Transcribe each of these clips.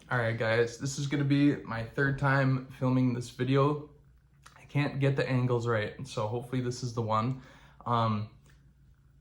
Alright guys, this is going to be my third time filming this video. I can't get the angles right, so hopefully this is the one.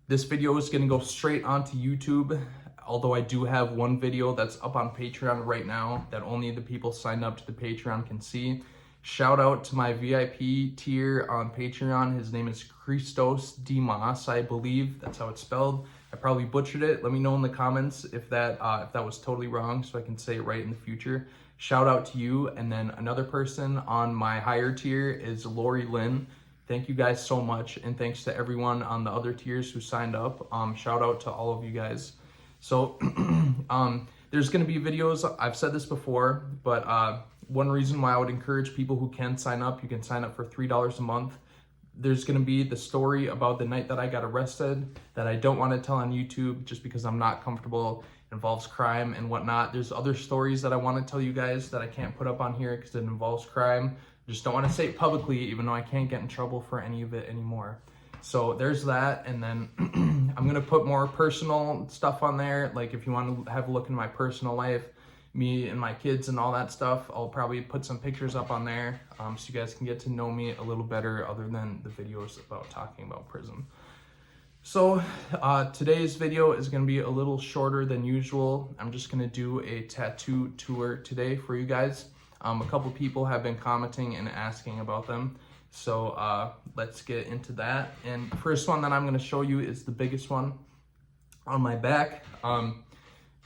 This video is going to go straight onto YouTube, although I do have one video that's up on Patreon right now that only the people signed up to the Patreon can see. Shout out to my VIP tier on Patreon. His name is Christos Dimas, I believe. That's how it's spelled. I probably butchered it. Let me know in the comments if that was totally wrong so I can say it right in the future. Shout out to you. And then another person on my higher tier is Lori Lynn. Thank you guys so much. And thanks to everyone on the other tiers who signed up. Shout out to all of you guys. So there's going to be videos. I've said this before, but one reason why I would encourage people who can sign up, you can sign up for $3 a month. There's going to be the story about the night that I got arrested that I don't want to tell on YouTube just because I'm not comfortable. It involves crime and whatnot. There's other stories that I want to tell you guys that I can't put up on here because it involves crime. Just don't want to say it publicly, even though I can't get in trouble for any of it anymore. So there's that. And then I'm going to put more personal stuff on there. Like if you want to have a look in my personal life, me and my kids and all that stuff, I'll probably put some pictures up on there so you guys can get to know me a little better other than the videos about talking about prison. So today's video is going to be a little shorter than usual. I'm just going to do a tattoo tour today for you guys. A couple people have been commenting and asking about them. So let's get into that. And the first one that I'm going to show you is the biggest one on my back.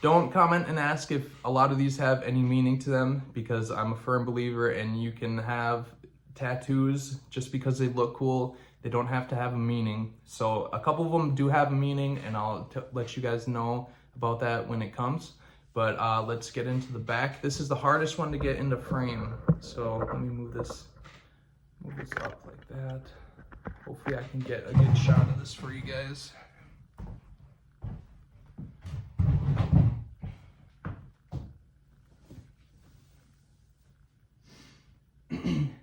Don't comment and ask if a lot of these have any meaning to them because I'm a firm believer and you can have tattoos just because they look cool. They don't have to have a meaning. So a couple of them do have a meaning and I'll let you guys know about that when it comes. But let's get into the back. This is the hardest one to get into frame. So let me move this up like that. Hopefully I can get a good shot of this for you guys.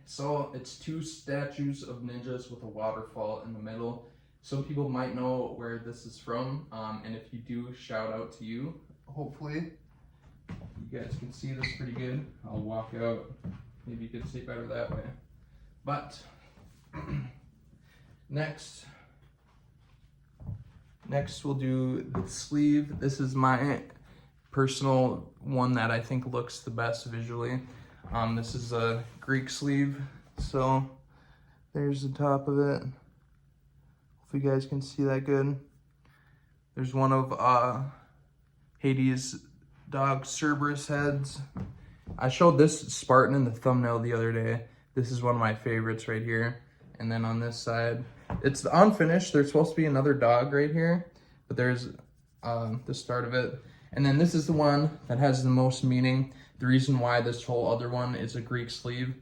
So it's two statues of ninjas with a waterfall in the middle. Some people might know where this is from, and if you do, shout out to you. Hopefully you guys can see this pretty good. I'll walk out. Maybe you can see better that way. But next we'll do the sleeve. This is my personal one that I think looks the best visually. This is a Greek sleeve, so there's the top of it. If you guys can see that good. There's one of Hades' dog Cerberus heads. I showed this Spartan in the thumbnail the other day. This is one of my favorites right here. And then on this side, it's unfinished. There's supposed to be another dog right here, but there's the start of it. And then this is the one that has the most meaning. The reason why this whole other one is a Greek sleeve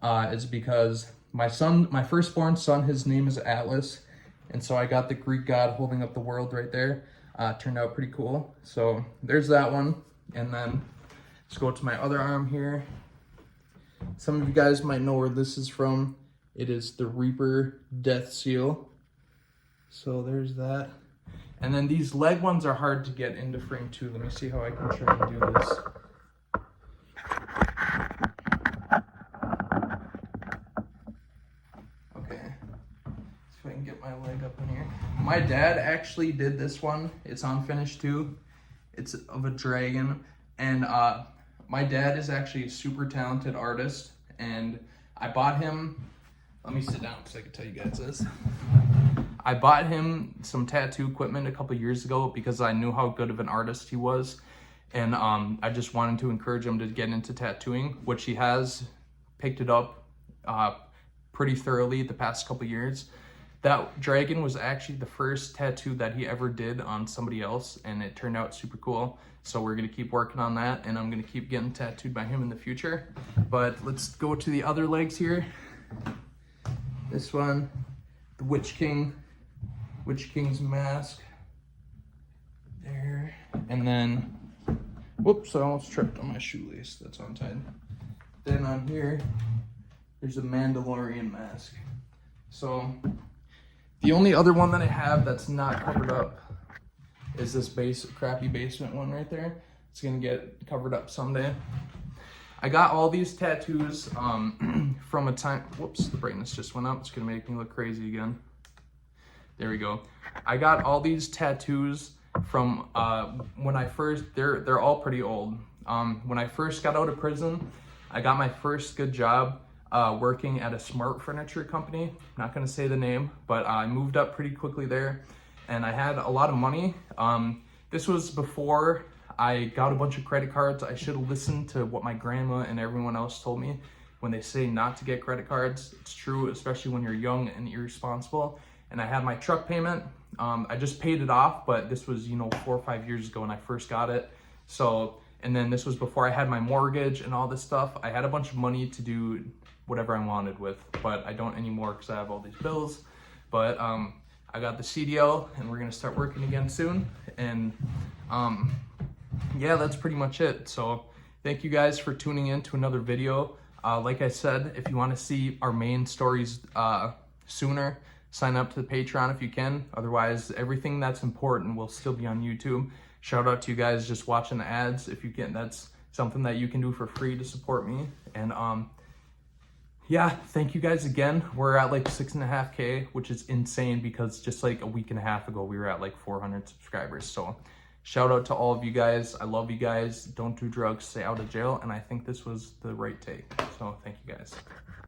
is because my firstborn son, his name is Atlas. And so I got the Greek god holding up the world right there. Turned out pretty cool. So there's that one. And then let's go to my other arm here. Some of you guys might know where this is from. It is the Reaper Death Seal. So there's that. And then these leg ones are hard to get into frame too. Let me see how I can try to do this. I can get my leg up in here. My dad actually did this one. It's unfinished too. It's of a dragon. And my dad is actually a super talented artist. And I bought him, let me sit down so I can tell you guys this. I bought him some tattoo equipment a couple years ago because I knew how good of an artist he was. And I just wanted to encourage him to get into tattooing, which he has picked it up pretty thoroughly the past couple years. That dragon was actually the first tattoo that he ever did on somebody else, and it turned out super cool. So we're going to keep working on that, and I'm going to keep getting tattooed by him in the future. But let's go to the other legs here. This one, the Witch King's mask. There. And then, whoops, I almost tripped on my shoelace. That's untied. Then on here, there's a Mandalorian mask. So the only other one that I have that's not covered up is this crappy basement one right there. it's gonna get covered up someday. I got all these tattoos from a time, whoops, the brightness just went up. It's gonna make me look crazy again. There we go. I got all these tattoos from when I first, they're all pretty old. When I first got out of prison, I got my first good job working at a smart furniture company. Not gonna say the name, but I moved up pretty quickly there and I had a lot of money. This was before I got a bunch of credit cards. I should have listened to what my grandma and everyone else told me when they say not to get credit cards. It's true, especially when you're young and irresponsible. And I had my truck payment. I just paid it off, but this was, 4 or 5 years ago when I first got it. So, and then this was before I had my mortgage and all this stuff. I had a bunch of money to do whatever I wanted with, but I don't anymore because I have all these bills. But I got the CDL and we're gonna start working again soon. And yeah, that's pretty much it. So thank you guys for tuning in to another video. Like I said, if you want to see our main stories sooner, sign up to the Patreon if you can. Otherwise, everything that's important will still be on YouTube. Shout out to you guys just watching the ads. If you can, that's something that you can do for free to support me. And yeah, thank you guys again. We're at like 6.5K, which is insane because just like a week and a half ago, we were at like 400 subscribers. So shout out to all of you guys. I love you guys. Don't do drugs, stay out of jail. And I think this was the right take. So thank you guys.